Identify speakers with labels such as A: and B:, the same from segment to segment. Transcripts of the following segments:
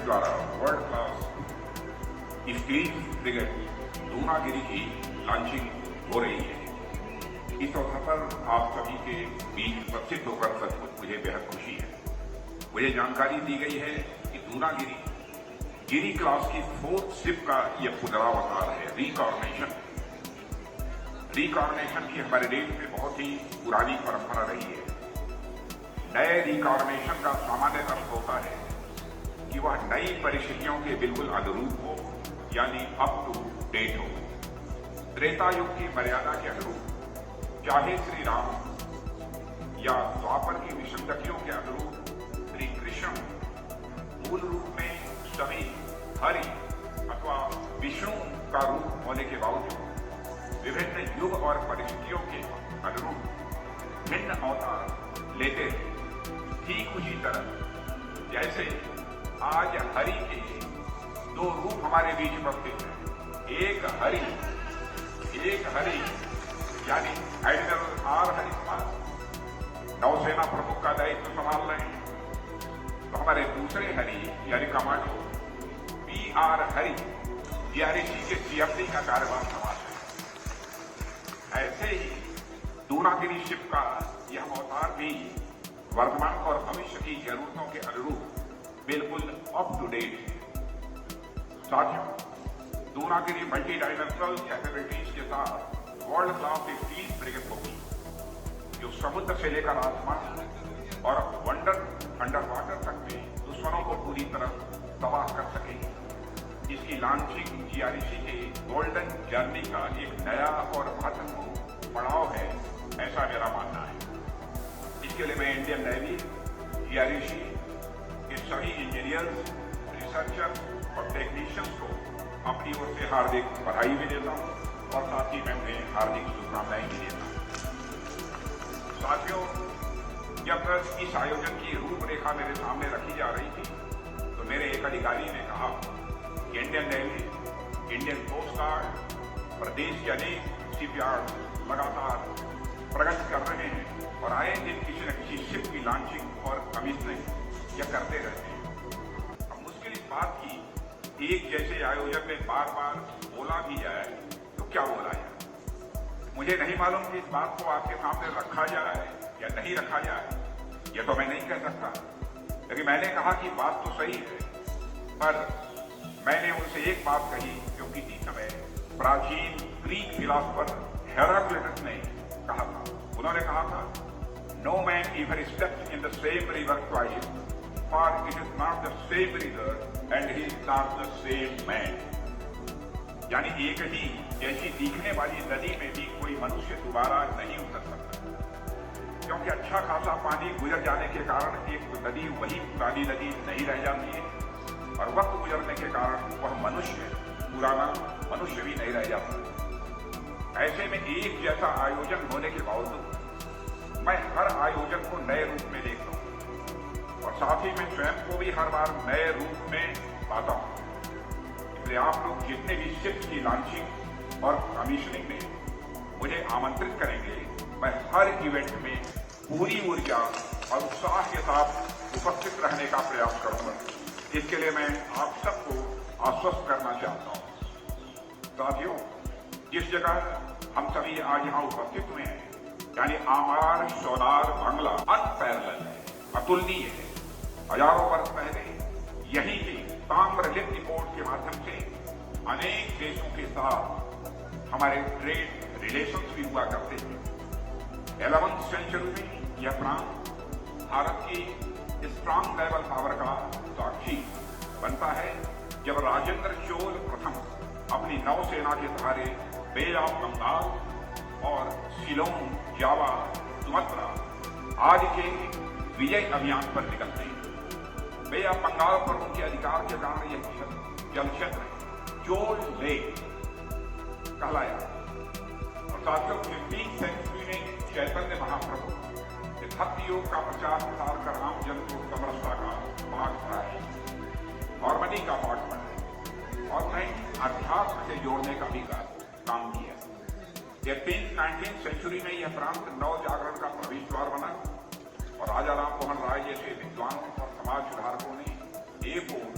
A: द्वारा world class steel frigate Dunagiri की launching हो रही है। इस अवसर पर आप सभी के बीच उपस्थित होकर सचमुच मुझे बेहद खुशी है। मुझे जानकारी दी गई है कि दूनागिरी गिरी क्लास की 4th शिप का यह पुनरावतार है। रिकॉर्नेशन की हमारे देश में बहुत ही पुरानी परंपरा रही है। नए रिकॉर्नेशन का सामान्य अर्थ होता है कि वह नई परिस्थितियों के बिल्कुल अनुरूप हो, यानी अप टू डेट हो। त्रेता युग की मर्यादा के अनुरूप, चाहे श्री राम या द्वापर की विसंगतियों के अनुरूप श्री कृष्ण मूल रूप में सभी हरि अथवा विष्णु का रूप होने के बावजूद विभिन्न युग और परिस्थितियों के अनुरूप भिन्न अवतार लेते हैं। ठीक उसी तरह जैसे आज हरि के 2 रूप हमारे बीच उपस्थित हैं। एक हरि यानी एडमिरल आर हरिकुमार नौसेना प्रमुख का दायित्व संभाल रहे हैं, तो हमारे दूसरे हरि यानी कमांडो PR हरि DRC के CFD का कार्यभार संभाल रहे हैं। ऐसे ही दूनागिरी शिप का यह अवतार भी वर्तमान और भविष्य की जरूरतों के अनुरूप बिल्कुल अप टू डेट है। साथियों, दूनागिरी मल्टी डायमेंशनल कैपेबिलिटीज के साथ वर्ल्ड क्लास स्टील फ्रिगेट होगी, जो समुद्र से लेकर आसमान और अंडर वाटर तक में दुश्मनों को पूरी तरह तबाह कर सकेगी। इसकी लॉन्चिंग GRC के गोल्डन जर्नी का एक नया और महत्वपूर्ण पड़ाव है, ऐसा मेरा मानना है। इसके लिए मैं इंडियन नेवी, GRC के सभी इंजीनियर्स, रिसर्चर्स और टेक्नीशियंस को अपनी ओर से हार्दिक बधाई भी देता हूं और साथ ही मैं उन्हें हार्दिक शुभकामनाएं भी देता हूं। साथियों, जब इस आयोजन की रूपरेखा मेरे सामने रखी जा रही थी, तो मेरे एक अधिकारी ने कहा कि Indian navy, Indian coast guard, प्रदेश के अनेक शिपयार्ड लगातार प्रगति कर रहे हैं और आए दिन किसी न किसी शिप की लॉन्चिंग और कमीशनिंग यह करते रहते हैं। अब मुश्किल इस बात की, एक जैसे आयोजन में बार बार बोला भी जाए तो क्या बोला जाए। मुझे नहीं मालूम कि इस बात को आपके सामने रखा जाए या नहीं रखा जाए, यह तो मैं नहीं कह सकता। लेकिन मैंने कहा कि बात तो सही है, पर मैंने उनसे एक बात कही जो किसी समय प्राचीन ग्रीक फिलॉसफर हेराक्लिटस ने कहा था। उन्होंने कहा था, no man ever steps in the same river twice, for it is not the same river and he is not the same man. यानी एक ही जैसी दिखने वाली नदी में भी कोई मनुष्य दोबारा नहीं उतर सकता, क्योंकि अच्छा खासा पानी गुजर जाने के कारण एक नदी वही पुरानी नदी नहीं रह जाती है, और वक्त गुजरने के कारण वह मनुष्य पुराना मनुष्य भी नहीं रह जाता। ऐसे में एक जैसा आयोजन होने के बावजूद मैं हर आयोजन को नए रूप में देखता हूं और साथ ही मैं स्वयं को भी हर बार नए रूप में पाता हूं। इसलिए आप लोग जितने भी शिप्स की लॉन्चिंग और कमीशनिंग में मुझे आमंत्रित करेंगे, मैं हर इवेंट में पूरी ऊर्जा और उत्साह के साथ उपस्थित रहने का प्रयास करूंगा। इसके लिए मैं आप सबको आश्वस्त करना चाहता हूं। साथियों, जिस जगह हम सभी आज यहाँ उपस्थित हुए हैं, यानी आमार सोनार बांग्ला, अनपैरेलल है, अतुलनीय है। हजारों वर्ष पहले यहीं के ताम्रलिप्ति पोर्ट के माध्यम से अनेक देशों के साथ हमारे ट्रेड रिलेशंस भी हुआ करते थे। 11वीं सेंचुरी में यह प्रांत भारत की स्ट्रांग नेवल पावर का साक्षी बनता है, जब राजेंद्र चोल प्रथम अपनी नौसेना के सहारे बे ऑफ बंगाल और शिलोंग, जावा, सुमात्रा आदि के विजय अभियान पर निकलते हैं। बे ऑफ बंगाल पर उनके अधिकार के कारण यह जल क्षेत्र चोल लेक कहलाया। और साथियों, 15वीं सेंचुरी में चैतन्य महाप्रभु भक्ति योग का प्रचार प्रसार कर आम जन को समरसता का पाठ पढ़ाए, हार्मनी का पाठ पढ़ाए और उन्हें अध्यात्म से जोड़ने का भी काम किया। 19वीं सेंचुरी में यह प्रांत नव जागरण का प्रवेश द्वार बना और राजा राम मोहन राय जैसे विद्वानों और समाज सुधारकों ने एक ओर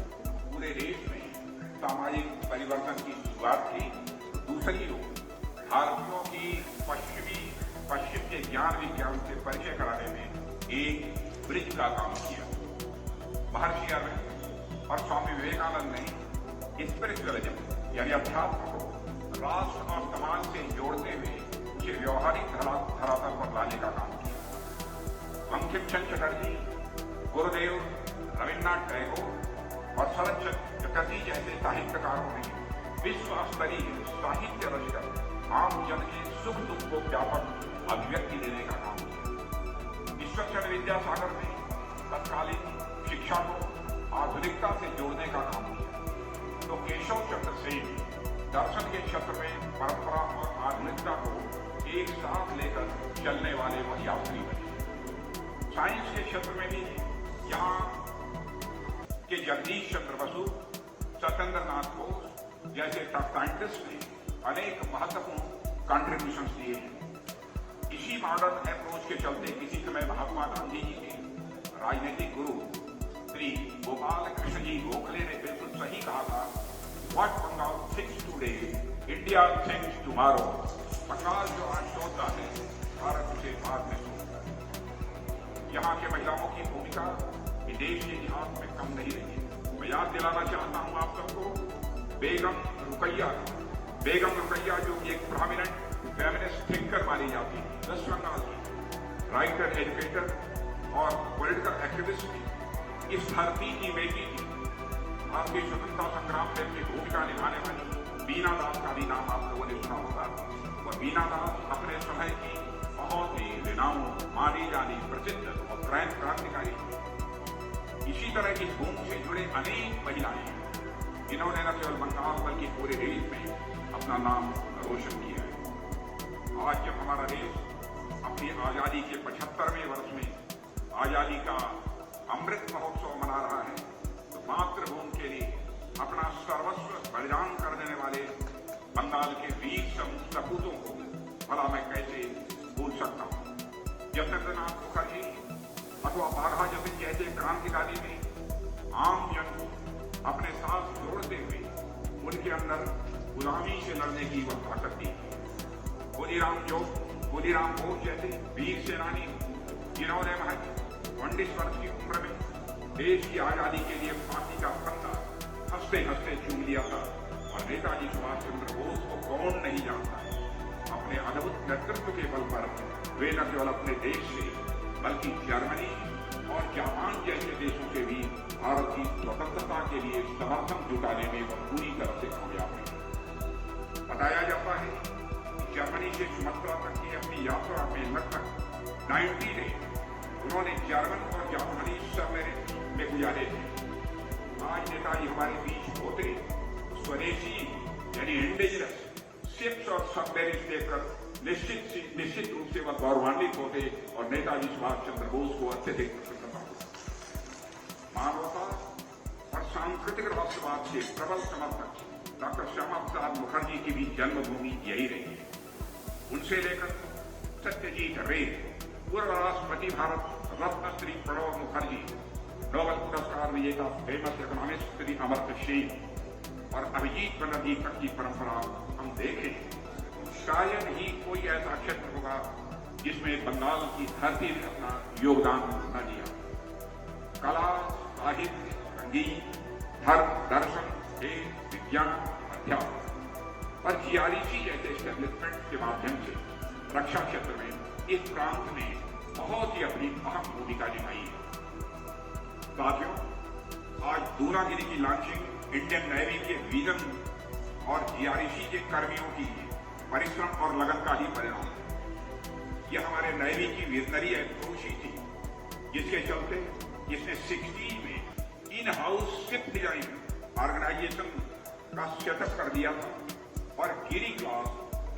A: शुरुआत की, तो दूसरी ओर भारतीयों की पश्चिम के ज्ञान विज्ञान से परिचय कराने में एक ब्रिज का काम किया। महर्षि अरविंद और स्वामी विवेकानंद ने स्पिरिचुअलिज्म यानी अध्यात्म को राष्ट्र और समाज से जोड़ते हुए उसे व्यवहारिक धरातल पर लाने का काम किया। बंकिम चंद्र चटर्जी, गुरुदेव रविन्द्रनाथ टैगोर और शरद चंद्र चटर्जी जैसे साहित्यकारों ने विश्व स्तरीय साहित्य रचकर आम जन के सुख दुख को व्यापक अभिव्यक्ति देने का काम किया। ईश्वरचंद्र विद्यासागर ने तत्कालीन शिक्षा को आधुनिकता से जोड़ने का काम किया। तो केशव चंद्र सेन दर्शन के क्षेत्र में परंपरा और आधुनिकता को एक साथ लेकर चलने वाले वह यात्री बने। साइंस के क्षेत्र में भी यहाँ के जगदीश चंद्र बसु, सत्येंद्र नाथ बोस जैसे साइंटिस्ट ने अनेक महत्वपूर्ण कंट्रीब्यूशन दिए हैं। इसी मॉडर्न अप्रोच के चलते किसी समय महात्मा गांधी जी के राजनीतिक गुरु श्री गोपाल कृष्ण जी गोखले ने बिल्कुल सही कहा था, what Bengal thinks today India thinks tomorrow. Bengal जो आज सोचता है भारत उसे बाद में सोचता है। यहाँ के महिलाओं की भूमिका देश के इतिहास में कम नहीं रही है। मैं याद दिलाना चाहता हूँ आप सबको बेगम रुकैया जो कि एक प्रोमिनेंट फेमिनिस्ट थिंकर मानी जाती है, वेस्ट बंगाल की राइटर, एजुकेटर और पॉलिटिकल एक्टिविस्ट थी। इस धरती की बेटी थी। आपके स्वतंत्रता संग्राम में अपनी भूमिका निभाने वाली बीना दास का भी नाम आप लोगों ने सुना होगा। वह बीना दास अपने समय की बहुत ही रिनाउंड, मानी जानी, प्रसिद्ध और क्रांतिकारी। इसी तरह इस भूमि से जुड़े अनेक महिलाएं जिन्होंने न केवल बंगाल बल्कि पूरे देश में अपना नाम रोशन किया है। आज जब हमारा देश अपनी आजादी के 75वें वर्ष में आजादी का अमृत महोत्सव मना रहा है, तो मातृभूमि के लिए अपना सर्वस्व बलिदान कर देने वाले बंगाल के वीर सपूतों को भला मैं कैसे भूल सकता हूँ। जयप्रकाश मुखर्जी अथवा बाघा जमीन जैसे क्रांतिकारी ने आम जन को अपने साथ जोड़ते हुए उनके अंदर गुलामी से लड़ने की वह ताकत दी। खुदीराम बोस जैसे वीर सेनानी जिन्होंने महज 19 वर्ष की उम्र में देश की आजादी के लिए फांसी का फंदा हंसते हंसते चूम लिया था। और नेताजी सुभाष चंद्र बोस को कौन नहीं जानता है। अपने अद्भुत नेतृत्व के बल पर वे न केवल अपने देश से बल्कि जर्मनी और जापान जैसे देशों के भी भारत की स्वतंत्रता के लिए समर्थन जुटाने में वह पूरी तरह से कामयाब है। बताया जाता है कि जर्मनी से सुमात्रा तक की अपनी यात्रा में लगभग 90 डेज उन्होंने जर्मन और जापानी सबमरीन में गुजारे थे। आज नेताजी हमारे बीच होते स्वदेशी यानी इंडिजिनस शिप्स और सबमरीन लेकर निश्चित रूप से वह गौरवान्वित होते और नेताजी सुभाष चंद्र बोस को अत्यधिक प्रसन्नता होती। मानवता और सांस्कृतिक राष्ट्रवाद से प्रबल समर्थक डॉक्टर श्यामा प्रसाद मुखर्जी की भी जन्मभूमि यही रही है। उनसे लेकर सत्यजीत रे, पूर्व राष्ट्रपति भारत रत्न श्री प्रणब मुखर्जी, नोबेल पुरस्कार विजेता फेमस इकोनॉमिस्ट श्री अमर्त्य सेन और अभिजीत बनर्जी तक की परंपरा हम देखें। शायद ही कोई ऐसा क्षेत्र होगा जिसमें बंगाल की धरती ने अपना योगदान न दिया। कला, साहित्य, संगीत, धर्म, दर्शन, खेल, विज्ञान, अध्यात्म और जीआरईसी जैसे एस्टेब्लिशमेंट के माध्यम से रक्षा क्षेत्र में इस प्रांत ने बहुत ही अपनी अहम भूमिका निभाई है। साथियों, आज दूनागिरी की लॉन्चिंग इंडियन नेवी के विजन और जीआरईसी के कर्मियों की परिश्रम और लगन का ही परिणाम है। यह हमारे नेवी की विजनरी अप्रोच ही थी, जिसके चलते इसने 60 में in house ship design organisation का सेटअप कर दिया था और गिरी क्लास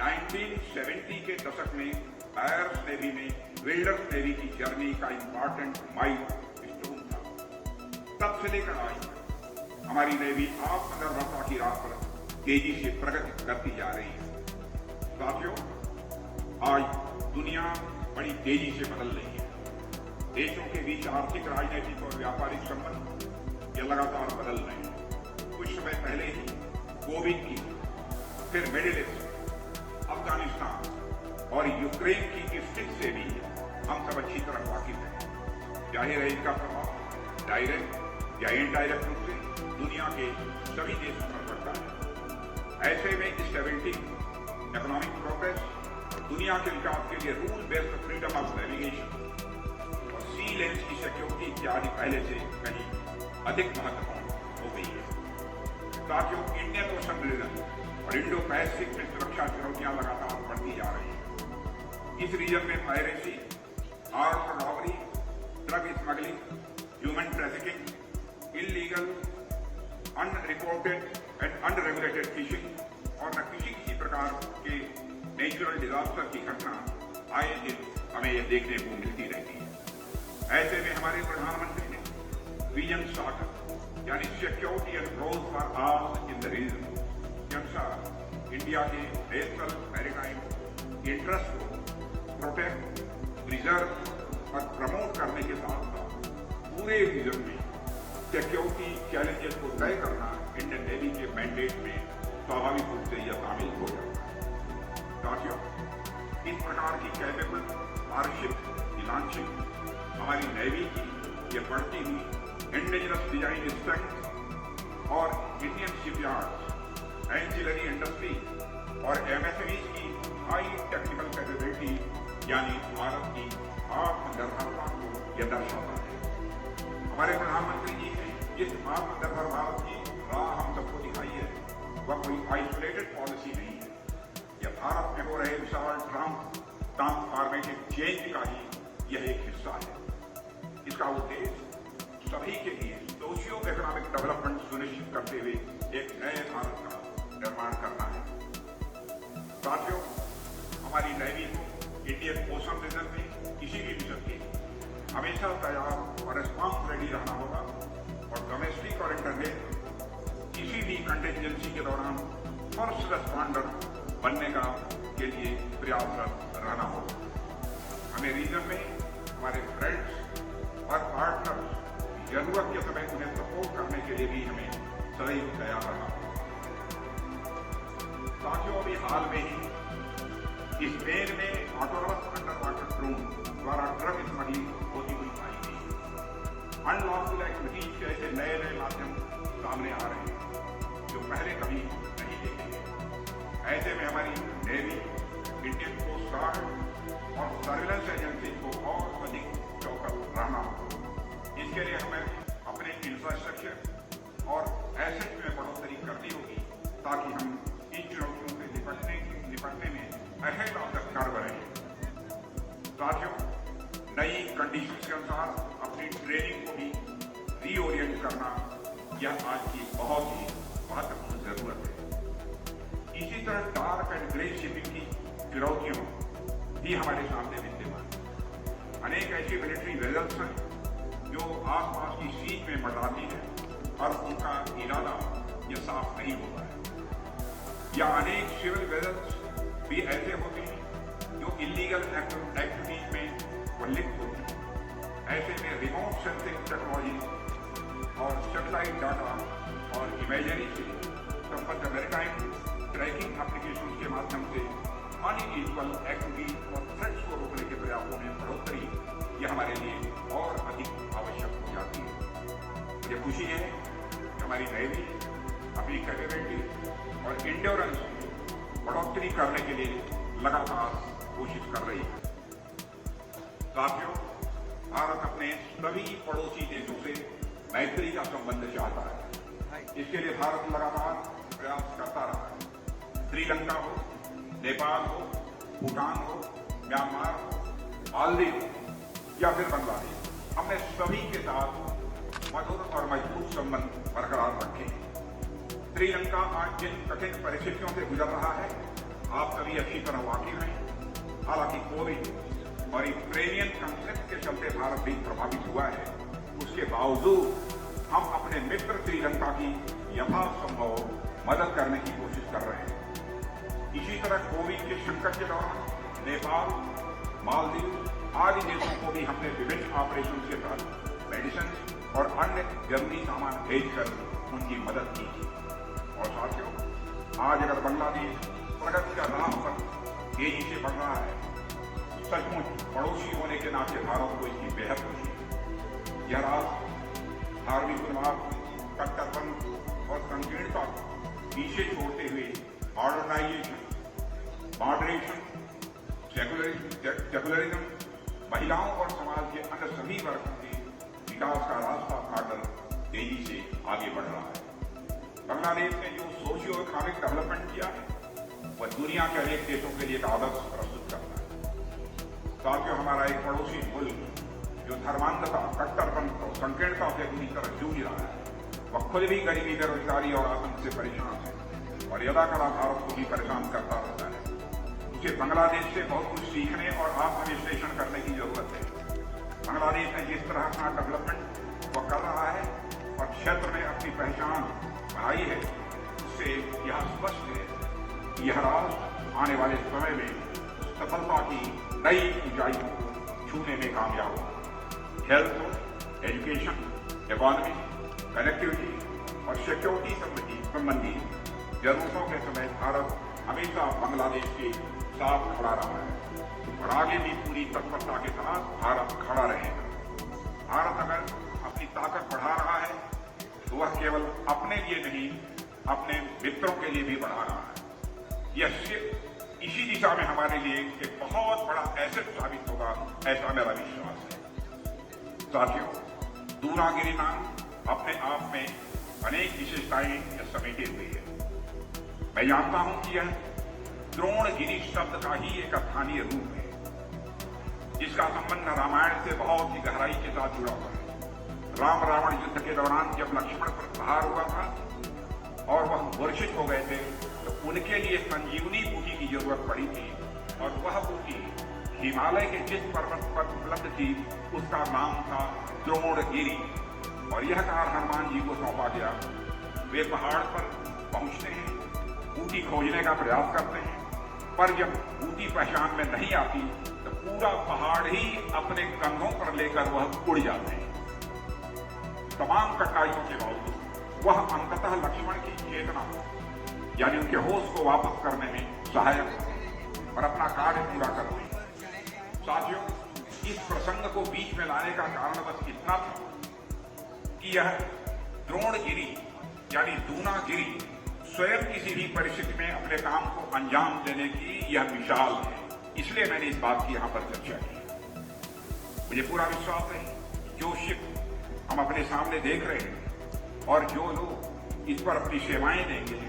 A: 1970 के दशक में बायर्स नेवी में विल्डर्स नेवी की जर्नी का इंपॉर्टेंट माइलस्टोन था। तब से लेकर आज हमारी नेवी आत्मनिर्भरता की राह पर तेजी से प्रगति करती जा रही है। साथियों, आज दुनिया बड़ी तेजी से बदल रही है। देशों के बीच आर्थिक, राजनीतिक और व्यापारिक संबंध ये लगातार बदल रहे हैं। कुछ समय पहले ही कोविड की फिर मिडिल ईस्ट, अफगानिस्तान और यूक्रेन की स्थिति से भी हम सब अच्छी तरह वाकिफ हैं। जाहिर है इसका प्रभाव डायरेक्ट या इनडायरेक्ट रूप से दुनिया के सभी देशों पर पड़ता है। ऐसे में स्टेबिलिटी, इकोनॉमिक प्रोग्रेस, दुनिया के विकास के लिए rule based freedom of navigation और सी लेन्स की सिक्योरिटी इत्यादि पहले से कहीं अधिक महत्वपूर्ण हो गई है। साथियों, इंडियन ओशन रीजन और इंडो पैसिफिक में सुरक्षा चुनौतियां लगातार बढ़ती जा रही हैं। इस रीजन में piracy, armed robbery, drug smuggling, human trafficking, illegal, unreported and unregulated fishing और न किसी प्रकार के नेचुरल डिजास्टर की घटना आए दिन हमें यह देखने को मिलती रहती है। ऐसे में हमारे प्रधानमंत्री ने विजन स्टार्टअप यानी security and growth for all in the region के अनुसार इंडिया के नेशनल मैरीटाइम इंटरेस्ट को प्रोटेक्ट, प्रिजर्व और प्रमोट करने के साथ साथ पूरे रीजन में सिक्योरिटी चैलेंजेस को तय करना इंडियन नेवी के मैंडेट में स्वाभाविक रूप से यह शामिल हो जाता है। साथियों, इस प्रकार की कैपेबल वारशिप लॉन्चिंग हमारी नेवी की यह बढ़ती हुई इंडिजिनस डिजाइन स्ट्रेंथ और इंडियन शिपयार्ड्स, एंसिलरी इंडस्ट्री और एमएसएमई की हाई टेक्निकल कैपेबिलिटी यानी भारत की आत्मनिर्भरता को यह दर्शाता है। हमारे प्रधानमंत्री जी ने जिस आत्मनिर्भर भारत की राह हम सबको दिखाई है वह कोई आइसोलेटेड पॉलिसी नहीं है। यह भारत में हो रहे विशाल ट्रांसफॉर्मेटिव चेंज का ही यह एक हिस्सा है। इसका उद्देश्य सभी के लिए सोशियो इकोनॉमिक डेवलपमेंट सुनिश्चित करते हुए एक नए भारत का निर्माण करना है। साथियों, हमारी नेवी को इंडियन ओशन रीजन में किसी भी मिशन के हमेशा तैयार और रिस्पॉन्स रेडी रहना होगा और डोमेस्टिक और इंटरनेशनल किसी भी कंटिजेंसी के दौरान फर्स्ट रेस्पॉन्डर बनने का के लिए प्रयासरत रहना होगा। हमें रीजन में हमारे फ्रेंड्स और पार्टनर्स जरूरत के समय उन्हें सपोर्ट करने के लिए भी हमें सदैव तैयार रहना होगा। साथियों, अभी हाल में ही स्पेन में ऑटोनमस अंडर वाटर ड्रोन द्वारा ड्रग स्मगलिंग होती हुई पाई गई। अनलॉफुल एक्टिविटीज के ऐसे नए नए माध्यम सामने आ रहे हैं जो पहले कभी नहीं देखे गए। ऐसे में हमारी नेवी, इंडियन कोस्ट गार्ड और सर्विलेंस एजेंसी को और अधिक चौकस रहना होगा। इसके लिए हमें अपने इंफ्रास्ट्रक्चर और एसेट में बढ़ोतरी करनी होगी ताकि हम इन चुनौतियों से निपटने में अहेड ऑफ द कर्व रहें। साथियों, नई कंडीशंस के अनुसार अपनी ट्रेनिंग को भी रीओरिएंट करना यह आज की बहुत ही महत्वपूर्ण जरूरत है। इसी तरह डार्क एंड ग्रे शिपिंग की चुनौतियों भी हमारे सामने विद्यमान है। अनेक ऐसी मिलिट्री वेजल्स हैं जो आसपास की सीज में मंडराती है और उनका इरादा यह साफ नहीं होता है, या अनेक सिविल वेजल्स भी ऐसे होते हैं जो इलीगल एक्टिविटीज में लिप्त होते हैं। ऐसे में रिमोट सेंसिंग टेक्नोलॉजी और सैटेलाइट डाटा और इमेजरी से संबद्ध मैरीटाइम ट्रैकिंग एप्लीकेशन के माध्यम से अनइक्वल एक्टिविटी और थ्रेट्स को रोकने के प्रयासों में बढ़ोतरी यह हमारे लिए और अधिक आवश्यक हो जाती है। मुझे खुशी है कि हमारी नेवी अपनी कैपेबिलिटी और इंड्योरेंस बढ़ोतरी करने के लिए लगातार कोशिश कर रही है। साथियों, भारत अपने सभी पड़ोसी देशों से मैत्री का संबंध चाहता है। इसके लिए भारत लगातार प्रयास करता रहा है। श्रीलंका हो, नेपाल हो, भूटान हो, म्यांमार हो, मालदीव हो या फिर बांग्लादेश, हमने सभी के साथ मधुर और मजबूत संबंध बरकरार रखे हैं। श्रीलंका आज जिन कठिन परिस्थितियों से गुजर रहा है आप सभी अच्छी तरह वाकिफ हैं। हालांकि कोविड और यूक्रेनियन कॉन्फ्लिक्ट के चलते भारत भी प्रभावित हुआ है, उसके बावजूद हम अपने मित्र श्रीलंका की यथासंभव मदद करने की कोशिश कर रहे हैं। इसी तरह कोविड के संकट के दौरान नेपाल, मालदीव आदि देशों को भी हमने विभिन्न ऑपरेशन के तहत मेडिसिन और अन्य जरूरी सामान भेजकर उनकी मदद की। और साथियों, आज अगर बांग्लादेश प्रगति का राह पर तेजी से बढ़ रहा है, सचमुच पड़ोसी होने के नाते भारत को इसकी बेहद खुशी है। यह राष्ट्र धार्मिक उन्माद, कट्टरपंथ और संकीर्णता को पीछे छोड़ते हुए मॉडर्नाइजेशन, मॉडरेशन, सेकुलरिज्म, महिलाओं और समाज के अन्य सभी वर्गों के विकास का रास्ता अपनाकर तेजी से आगे बढ़ रहा है। बांग्लादेश ने जो सोशियो इकोनॉमिक डेवलपमेंट किया है, वह दुनिया के अनेक देशों के लिए एक आदर्श प्रस्तुत करता है। साथियों, हमारा एक पड़ोसी मुल्क जो धर्मांधता, कट्टरपंथ और संकीर्णता से पूरी तरह जूझ रहा है, वह खुद भी गरीबी, बेरोजगारी और आतंक से परेशान है और यदाकदा भारत को भी परेशान करता रहता है। उसे बांग्लादेश से बहुत कुछ सीखने और आत्मविश्लेषण करने की जरूरत है। बांग्लादेश ने जिस तरह का डेवलपमेंट वह कर रहा है और क्षेत्र में अपनी पहचान बनाई है, उससे यह स्पष्ट है कि यह राष्ट्र आने वाले समय में सफलता की नई ऊंचाई को छूने में कामयाब होगा। हेल्थ, एजुकेशन, इकोनॉमी, कनेक्टिविटी और सिक्योरिटी संबंधी जरूरतों के समय भारत हमेशा बांग्लादेश के साथ खड़ा रहा है और आगे भी पूरी तत्परता के साथ भारत खड़ा रहेगा। भारत अगर अपनी ताकत बढ़ा रहा है तो वह केवल अपने लिए नहीं, अपने मित्रों के लिए भी बढ़ा रहा है। यह सिर्फ इसी दिशा में हमारे लिए एक बहुत बड़ा एसेट साबित होगा, ऐसा मेरा विश्वास है। साथियों, दूनागिरी नाम अपने आप में अनेक विशेषताएं समेटे हुए है। मैं जानता हूं कि यह द्रोणगिरी शब्द का ही एक स्थानीय रूप है, जिसका संबंध रामायण से बहुत ही गहराई के साथ जुड़ा हुआ है। राम रावण युद्ध के दौरान जब लक्ष्मण पर प्रहार हुआ था और वह मूर्छित हो गए थे, तो उनके लिए संजीवनी बूटी की जरूरत पड़ी थी और वह बूटी हिमालय के जिस पर्वत पर उपलब्ध थी उसका नाम था द्रोणगिरी और यह कार्य हनुमान जी को सौंपा गया। वे पहाड़ पर पहुंचते हैं, बूटी खोजने का प्रयास करते हैं, पर जब बूटी पहचान में नहीं आती तो पूरा पहाड़ ही अपने कंधों पर लेकर वह उड़ जाते हैं। तमाम कठिनाइयों के बावजूद वह अंततः लक्ष्मण की चेतना यानी उनके होश को वापस करने में सहायक और अपना कार्य पूरा करते हैं। साथियों, इस प्रसंग को बीच में लाने का कारण बस इतना था कि यह द्रोणगिरी यानी दूनागिरी स्वयं किसी भी परिस्थिति में अपने काम को अंजाम देने की यह मिसाल है। इसलिए मैंने इस बात की यहां पर चर्चा की। मुझे पूरा विश्वास है जो शिप हम अपने सामने देख रहे हैं और जो लोग इस पर अपनी सेवाएं देंगे,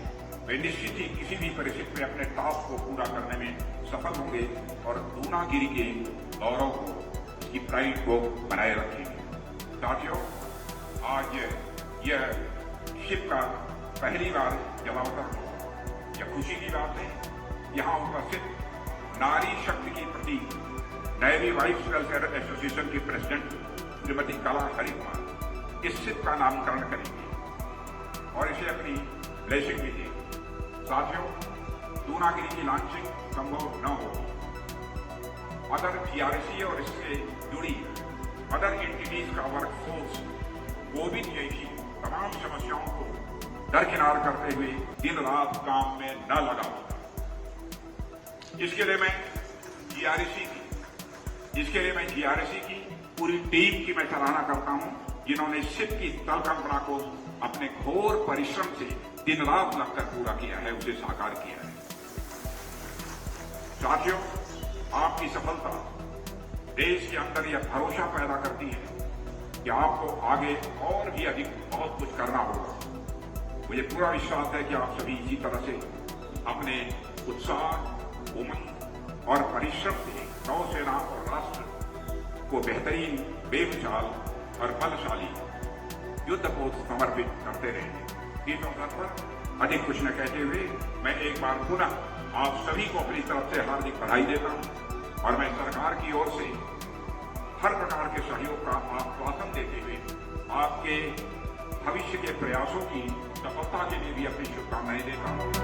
A: वे निश्चित ही किसी भी परिस्थिति में अपने टास्क को पूरा करने में सफल होंगे और दूनागिरी के गौरव को, की प्राइड को बनाए रखेंगे। साथियों, आज यह शिप का पहली बार जब अवतरण हुआ, यह खुशी की बात है। यहाँ उपस्थित नारी शक्ति की प्रतीक नेवी वाइफ्स वेलफेयर एसोसिएशन की प्रेसिडेंट श्रीमती कला हरिकुमार इस शिप का नामकरण करेंगी और इसे अपनी ब्लेसिंग भी देंगी। साथियों, दूनागिरी की लॉन्चिंग संभव न होगी अदर GRC और इससे जुड़ी अदर एंटिटीज का वर्कफोर्स कोविड जैसी तमाम समस्याओं को दरकिनार करते हुए दिन रात काम में न लगा होता। इसके लिए मैं GRC की पूरी टीम की मैं सराहना करता हूं, जिन्होंने शिप की परिकल्पना को अपने घोर परिश्रम से दिन रात लगकर पूरा किया है, उसे साकार किया है। साथियों, आपकी सफलता देश के अंदर यह भरोसा पैदा करती है कि आपको आगे और भी अधिक बहुत कुछ करना होगा। मुझे पूरा विश्वास है कि आप सभी इसी तरह से अपने उत्साह, उमंग और परिश्रम से नौसेना और राष्ट्र को बेहतरीन, बेमिसाल और बलशाली युद्ध को समर्पित करते रहेंगे। इस अवसर पर अधिक कुछ न कहते हुए मैं एक बार पुनः आप सभी को अपनी तरफ से हार्दिक बधाई देता हूं और मैं सरकार की ओर से हर प्रकार के सहयोग का आश्वासन देते हुए आपके भविष्य के प्रयासों की सफलता के लिए भी अपनी शुभकामनाएं देता हूं।